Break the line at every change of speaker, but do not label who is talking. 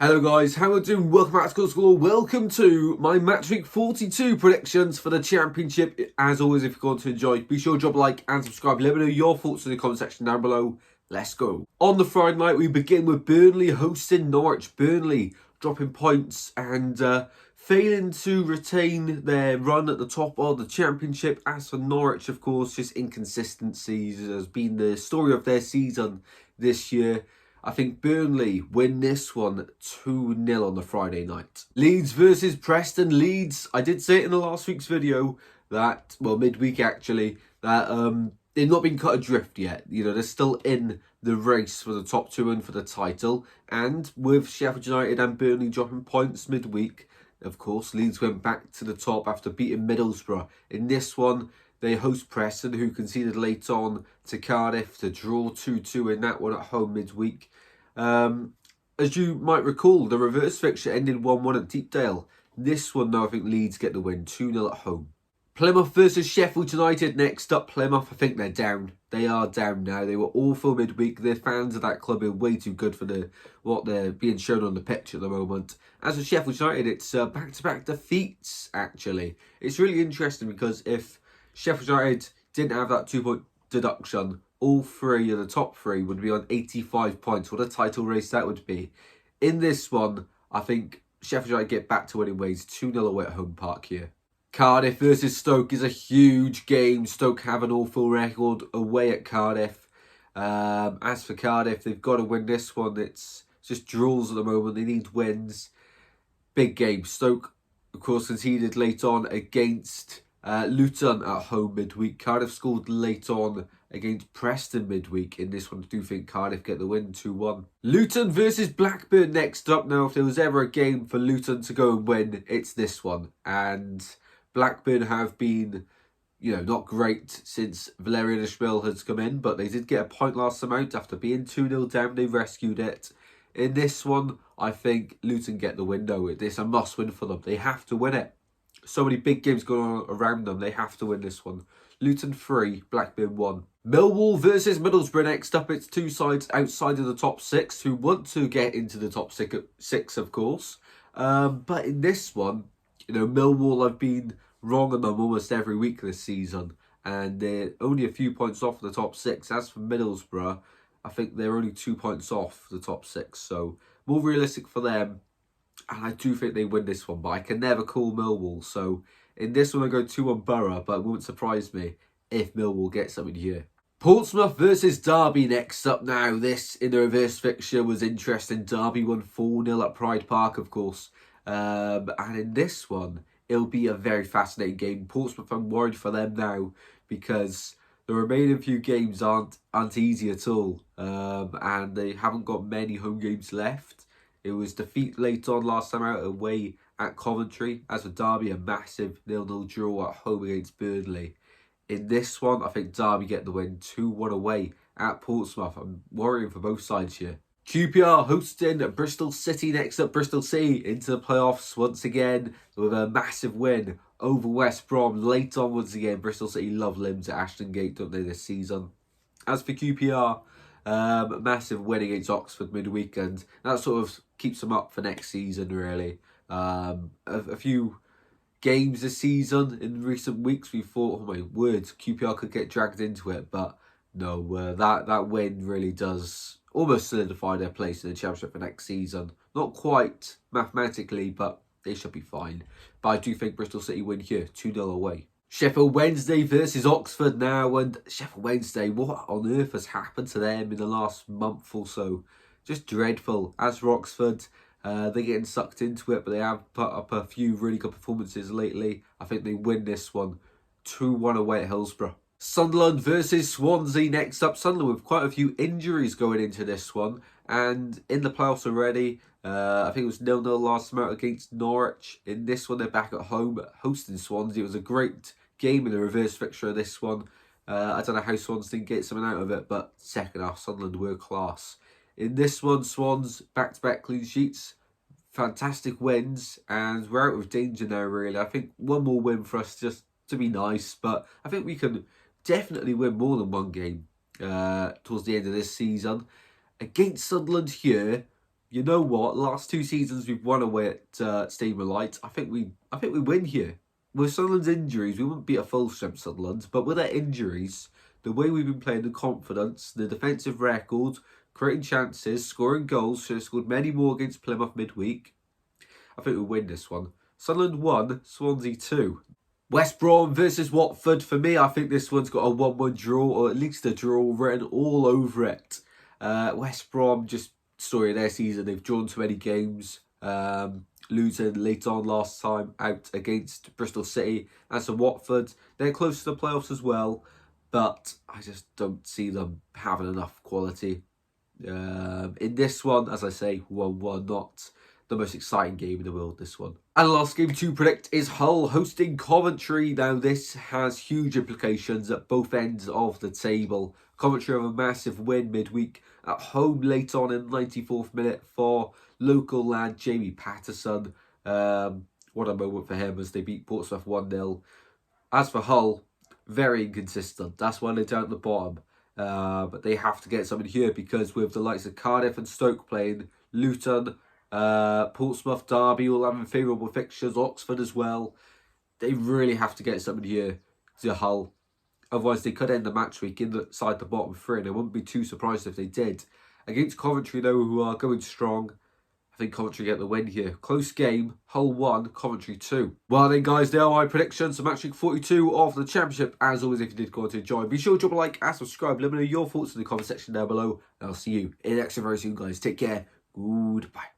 Hello guys, how are you doing? Welcome back to School. Welcome to my match week 42 predictions for the championship. As always, if you're going to enjoy, be sure to drop a like and subscribe. Let me know your thoughts in the comment section down below. Let's go. On the Friday night, we begin with Burnley hosting Norwich. Burnley dropping points and failing to retain their run at the top of the championship. As for Norwich, of course, just inconsistencies has been the story of their season this year. I think Burnley win this one 2-0 on the Friday night. Leeds versus Preston. Leeds, I did say it in the last week's video that, well, midweek actually, that they've not been cut adrift yet. You know, they're still in the race for the top two and for the title. And with Sheffield United and Burnley dropping points midweek, of course, Leeds went back to the top after beating Middlesbrough. In this one, they host Preston, who conceded late on to Cardiff to draw 2-2 in that one at home midweek. As you might recall, the reverse fixture ended 1-1 at Deepdale. This one, though, I think Leeds get the win, 2-0 at home. Plymouth versus Sheffield United. Next up, Plymouth, I think they're down. They are down now. They were awful midweek. The fans of that club are way too good for what they're being shown on the pitch at the moment. As for Sheffield United, it's back-to-back defeats, actually. It's really interesting because if Sheffield United didn't have that 2-point deduction, all three of the top three would be on 85 points. What a title race that would be. In this one, I think Sheffield United get back to winning ways. 2-0 away at home park here. Cardiff versus Stoke is a huge game. Stoke have an awful record away at Cardiff. As for Cardiff, they've got to win this one. It's just draws at the moment. They need wins. Big game. Stoke, of course, conceded late on against Luton at home midweek. Cardiff scored late on against Preston midweek. In this one, I do think Cardiff get the win 2-1. Luton versus Blackburn next up. Now, if there was ever a game for Luton to go and win, it's this one. And Blackburn have been, you know, not great since Valérien Ismaël has come in, but they did get a point last time out after being 2-0 down. They rescued it. In this one, I think Luton get the win though. It's a must win for them. They have to win it. So many big games going on around them. They have to win this one. Luton 3, Blackburn 1. Millwall versus Middlesbrough next up. It's two sides outside of the top six who want to get into the top six, of course. But in this one, you know, Millwall have been wrong on them almost every week this season. And they're only a few points off the top six. As for Middlesbrough, I think they're only 2 points off the top six. So more realistic for them. And I do think they win this one, but I can never call Millwall. So in this one, I go 2-1 Borough, but it wouldn't surprise me if Millwall gets something here. Portsmouth versus Derby next up now. This in the reverse fixture was interesting. Derby won 4-0 at Pride Park, of course. And in this one, it'll be a very fascinating game. Portsmouth, I'm worried for them now because the remaining few games aren't easy at all. And they haven't got many home games left. It was defeat late on last time out away at Coventry. As for Derby, a massive 0-0 draw at home against Burnley. In this one, I think Derby get the win 2-1 away at Portsmouth. I'm worrying for both sides here. QPR hosting Bristol City next up. Bristol City into the playoffs once again with a massive win over West Brom. Late on once again, Bristol City love limbs at Ashton Gate, don't they, this season. As for QPR, massive win against Oxford midweek, and that sort of keeps them up for next season, really. A few games this season in recent weeks, we thought, oh my word, QPR could get dragged into it, but no, that win really does almost solidify their place in the Championship for next season. Not quite mathematically, but they should be fine. But I do think Bristol City win here, 2-0 away. Sheffield Wednesday versus Oxford now, and Sheffield Wednesday, what on earth has happened to them in the last month or so? Just dreadful. As for Oxford, they're getting sucked into it, but they have put up a few really good performances lately. I think they win this one 2-1 away at Hillsborough. Sunderland versus Swansea next up. Sunderland with quite a few injuries going into this one, and in the playoffs already. I think it was 0-0 last time out against Norwich. In this one, they're back at home hosting Swansea. It was a great game in the reverse fixture of this one. I don't know how Swans didn't get something out of it, but second half, Sunderland were class. In this one, Swans back-to-back clean sheets, fantastic wins, and we're out of danger now, really. I think one more win for us just to be nice, but I think we can definitely win more than one game towards the end of this season. Against Sunderland here, you know what? Last 2 seasons we've won away at Stadium of Light. I think we win here. With Sunderland's injuries, we wouldn't beat a full strength Sunderland, but with their injuries, the way we've been playing, the confidence, the defensive record, creating chances, scoring goals, should have scored many more against Plymouth midweek. I think we win this one. Sunderland 1, Swansea 2. West Brom versus Watford. For me, I think this one's got a 1-1 draw, or at least a draw written all over it. West Brom, just story of their season. They've drawn too many games. Losing late on last time out against Bristol City. As for Watford, they're close to the playoffs as well, but I just don't see them having enough quality. In this one, as I say, 1-1, not the most exciting game in the world, this one. And the last game to predict is Hull hosting Coventry. Now, this has huge implications at both ends of the table. Coventry have a massive win midweek at home late on in the 94th minute for local lad Jamie Patterson. What a moment for him as they beat Portsmouth 1-0. As for Hull, very inconsistent. That's why they're down at the bottom. But they have to get something here, because with the likes of Cardiff and Stoke playing, Luton, Portsmouth, Derby all having favourable fixtures, Oxford as well, they really have to get something here to Hull. Otherwise, they could end the match week inside the bottom 3, and I wouldn't be too surprised if they did. Against Coventry, though, who are going strong, I think Coventry get the win here. Close game, Hull 1, Coventry 2. Well then, guys, there are my predictions for match week 42 of the Championship. As always, if you did go on to enjoy, be sure to drop a like and subscribe. Let me know your thoughts in the comment section down below, and I'll see you in the next one very soon, guys. Take care. Goodbye.